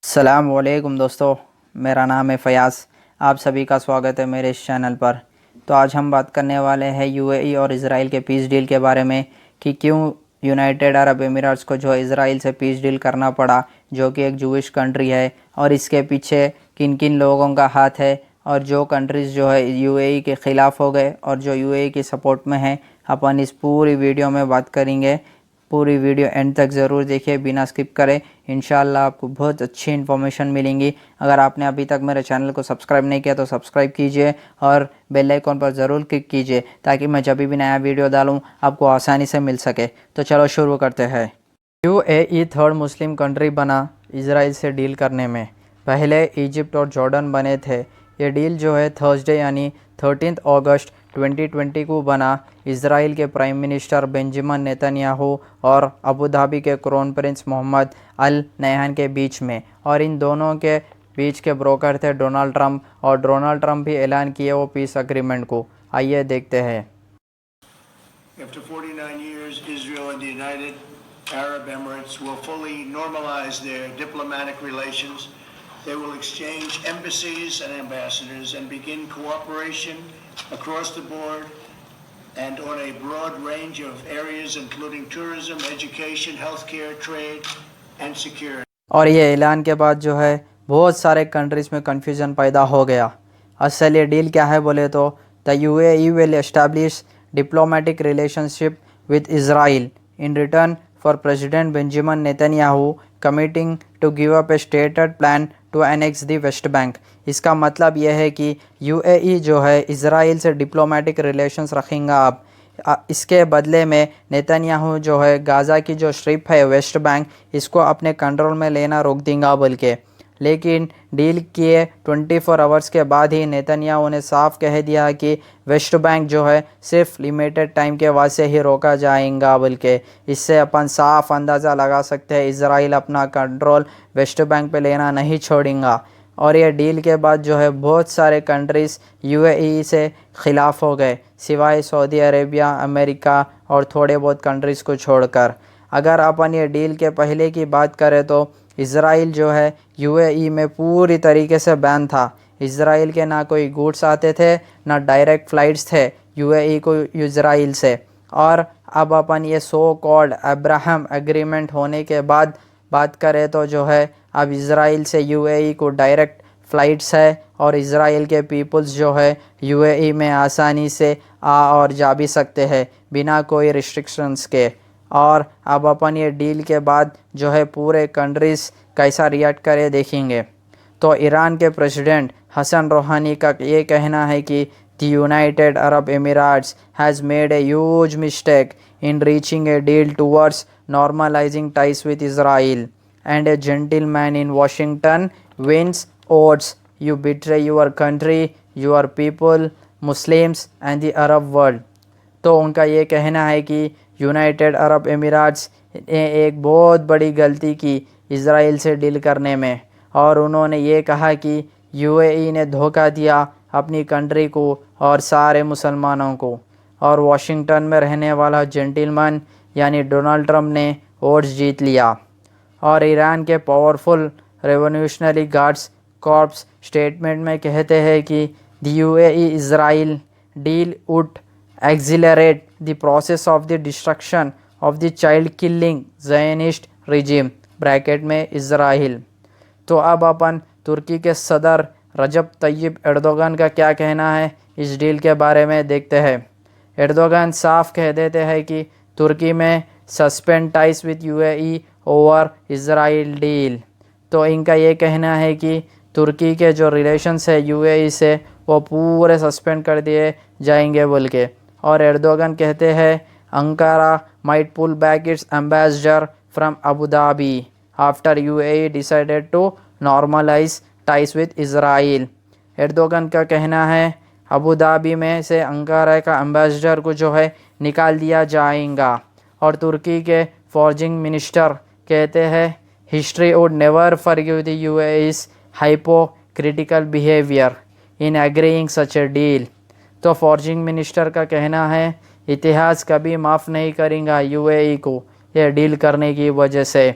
अस्सलाम वालेकुम दोस्तों, मेरा नाम है फ़याज़। आप सभी का स्वागत है मेरे इस चैनल पर। तो आज हम बात करने वाले हैं यूएई और इज़राइल के पीस डील के बारे में कि क्यों यूनाइटेड अरब एमिरेट्स को जो इज़राइल से पीस डील करना पड़ा, जो कि एक जूइश कंट्री है, और इसके पीछे किन किन लोगों का हाथ है, और जो कंट्रीज़ जो है यूएई के ख़िलाफ़ हो गए और जो यूएई की सपोर्ट में है। अपन इस पूरी वीडियो में बात करेंगे। पूरी वीडियो एंड तक ज़रूर देखिए, बिना स्किप करें। इंशाल्लाह आपको बहुत अच्छी इन्फॉर्मेशन मिलेंगी। अगर आपने अभी तक मेरे चैनल को सब्सक्राइब नहीं किया तो सब्सक्राइब कीजिए और बेल आइकॉन पर ज़रूर क्लिक कीजिए ताकि मैं जब भी नया वीडियो डालूँ आपको आसानी से मिल सके। तो चलो शुरू करते हैं। यूएई थर्ड मुस्लिम कंट्री बना इजराइल से डील करने में। पहले इजिप्ट और जॉर्डन बने थे। ये डील जो है थर्सडे यानी 13 अगस्त 2020 को बना इजराइल के प्राइम मिनिस्टर बेंजामिन नेतन्याहू और अबू धाबी के क्राउन प्रिंस मोहम्मद अल नह्यान के बीच में, और इन दोनों के बीच के ब्रोकर थे डोनाल्ड ट्रंप, और डोनाल्ड ट्रंप भी ऐलान किए वो पीस अग्रीमेंट को। आइए देखते हैं। After 49 years, Israel and the United Arab Emirates will fully normalize their diplomatic relations. They will exchange embassies and ambassadors and begin cooperation across the board and on a broad range of areas including tourism, education, healthcare, trade and security. और ये ऐलान के बाद जो है बहुत सारे countries में कन्फ्यूज़न पैदा हो गया। असल ये डील क्या है बोले तो the UAE will establish diplomatic relationship with Israel in return for president Benjamin Netanyahu committing to give up a stated plan to annex the West Bank. इसका मतलब यह है कि यूएई जो है इज़राइल से डिप्लोमेटिक रिलेशंस रखेंगा। अब इसके बदले में नेतन्याहू जो है गाज़ा की जो स्ट्रिप है वेस्ट बैंक, इसको अपने कंट्रोल में लेना रोक देंगे बोल के। लेकिन डील किए 24 आवर्स के बाद ही नेतन्याहू ने साफ कह दिया कि वेस्ट बैंक जो है सिर्फ लिमिटेड टाइम के वास्ते ही रोका जाएगा बोल के। इससे अपन साफ अंदाज़ा लगा सकते हैं इज़राइल अपना कंट्रोल वेस्ट बैंक पे लेना नहीं छोड़ेगा। और ये डील के बाद जो है बहुत सारे कंट्रीज़ यूएई से ख़िलाफ़ हो गए, सिवाय सऊदी अरेबिया, अमेरिका और थोड़े बहुत कंट्रीज़ को छोड़कर। अगर अपन ये डील के पहले की बात करें तो इज़राइल जो है यूएई में पूरी तरीके से बैन था। इज़राइल के ना कोई गुड्स आते थे, ना डायरेक्ट फ़्लाइट्स थे यूएई को इज़राइल से। और अब अपन ये सो कॉल्ड अब्राहम एग्रीमेंट होने के बाद बात करें तो जो है अब इज़राइल से यूएई को डायरेक्ट फ़्लाइट्स है, और इज़राइल के पीपल्स जो है यूएई में आसानी से आ और जा भी सकते हैं बिना कोई रिस्ट्रिक्शंस के। और अब अपन ये डील के बाद जो है पूरे कंट्रीज़ कैसा रिएक्ट करे देखेंगे। तो ईरान के प्रेसिडेंट हसन रूहानी का ये कहना है कि the United Arab Emirates has made a huge mistake in reaching a deal towards normalizing ties with Israel, and a gentleman in Washington wins odds. You betray your country, your people, Muslims and the Arab world. तो उनका ये कहना है कि United Arab Emirates ने एक बहुत बड़ी गलती की इज़राइल से डील करने में, और उन्होंने ये कहा कि यूएई ने धोखा दिया अपनी कंट्री को और सारे मुसलमानों को। और वाशिंगटन में रहने वाला जेंटलमैन यानी डोनाल्ड ट्रंप ने वोट्स जीत लिया। और ईरान के powerful revolutionary guards corps statement में कहते हैं कि the UAE Israel deal would accelerate the process of the destruction of the child killing Zionist regime bracket में इज़राइल। तो अब अपन तुर्की के सदर रजब तय्यब एर्दोगन का क्या कहना है इस डील के बारे में देखते हैं। एर्दोगन साफ कह देते हैं कि तुर्की में suspend ties with UAE over Israel deal. तो इनका ये कहना है कि तुर्की के जो रिलेशंस है यूएई से वो पूरे सस्पेंड कर दिए जाएंगे बोल के। और एर्दोगन कहते हैं Ankara might pull back its ambassador from Abu Dhabi after UAE decided to normalise ties with Israel. Erdogan का कहना है अबू धाबी में से अंकारा का एम्बेसडर को जो है निकाल दिया जाएगा। और तुर्की के फॉरेन मिनिस्टर कहते हैं history would never forgive the UAE's hypocritical behaviour in agreeing such a deal. तो फॉरेन मिनिस्टर का कहना है इतिहास कभी माफ़ नहीं करेगा यूएई को यह डील करने की वजह से।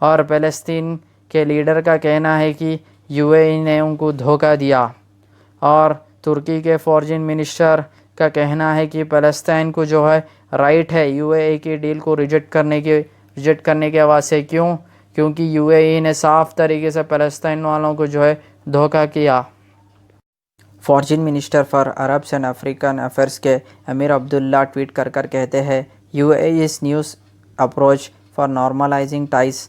और फ़लस्तीन के लीडर का कहना है कि यूएई ने उनको धोखा दिया। और तुर्की के फॉरेन मिनिस्टर का कहना है कि फ़लस्तीन को जो है राइट है यूएई की डील को रिजेक्ट करने के वास्ते। क्यों? क्योंकि यूएई ने साफ तरीके से फ़लस्तीन वालों को जो है धोखा किया। Foreign minister for Arabs and African affairs के अमीर अब्दुल्ला ट्वीट कर कहते हैं UAE is news approach for normalising ties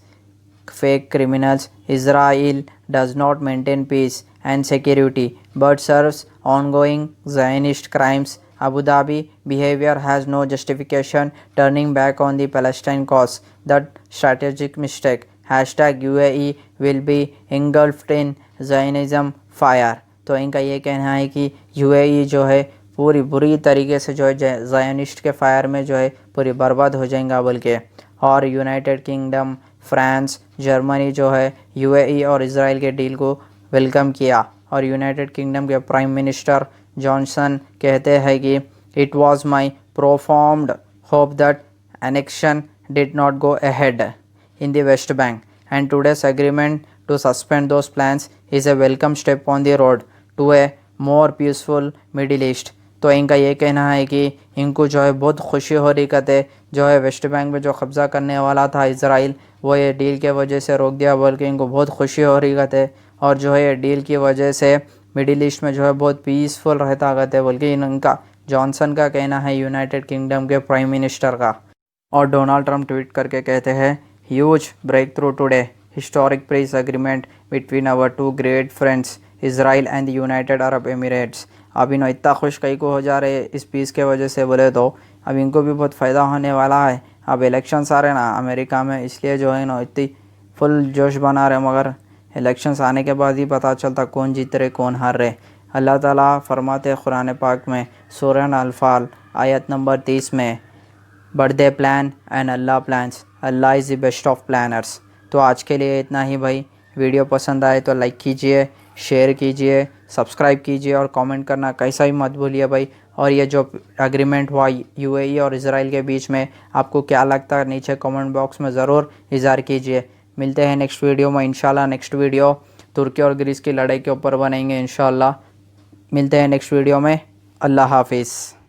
fake criminals. Israel does not maintain peace and security but serves ongoing Zionist crimes. Abu Dhabi behavior has no justification turning back on the Palestine cause. That strategic mistake. #UAE will be engulfed in Zionism fire. तो इनका ये कहना है कि UAE जो है पूरी बुरी तरीके से जो है ज़ायनिस्ट के फायर में जो है पूरी बर्बाद हो जाएगा बोल के। और यूनाइटेड किंगडम, फ्रांस, जर्मनी जो है यूएई और इजराइल के डील को वेलकम किया। और यूनाइटेड किंगडम के प्राइम मिनिस्टर जॉनसन कहते हैं कि it was my profound hope that annexation did not go ahead in the West Bank and today's agreement to suspend those plans is a welcome step on the road to a more peaceful Middle East. तो इनका ये कहना है कि इनको जो है बहुत खुशी हो रही कहते जो है वेस्ट बैंक में जो कब्ज़ा करने वाला था इजराइल, वो ये डील के वजह से रोक दिया बोल के इनको बहुत खुशी हो रही कहते। और जो है ये डील की वजह से मिडिल ईस्ट में जो है बहुत पीसफुल रहता कहते बोल के इनका जॉनसन का कहना है, यूनाइटेड किंगडम के प्राइम मिनिस्टर का। और डोनाल्ड ट्रंप ट्वीट करके कहते हैं huge breakthrough today, historic peace agreement between our two great friends Israel and the United Arab Emirates. अब इन्हों इतना खुश कई को हो जा रहे इस पीस के वजह से बोले तो अब इनको भी बहुत फ़ायदा होने वाला है। अब इलेक्शंस आ रहे ना अमेरिका में, इसलिए जो है ना इतनी फुल जोश बना रहे, मगर इलेक्शंस आने के बाद ही पता चलता कौन जीत रहे कौन हार रहे। अल्लाह ताला फरमाते कुरान पाक में सूरह अल-फाल आयत नंबर 30 में, but they plan and Allah plans, Allah is the best of planners. तो आज के लिए इतना ही भाई। वीडियो पसंद आए तो लाइक कीजिए, शेयर कीजिए, सब्सक्राइब कीजिए और कमेंट करना कैसा ही मत भूलिए भाई। और ये जो एग्रीमेंट हुआ यूएई और इजराइल के बीच में आपको क्या लगता है नीचे कमेंट बॉक्स में ज़रूर इज़हार कीजिए। मिलते हैं नेक्स्ट वीडियो में इंशाल्लाह। नेक्स्ट वीडियो तुर्की और ग्रीस की लड़ाई के ऊपर बनेंगे इंशाल्लाह। मिलते हैं नेक्स्ट वीडियो में। अल्लाह हाफिज़।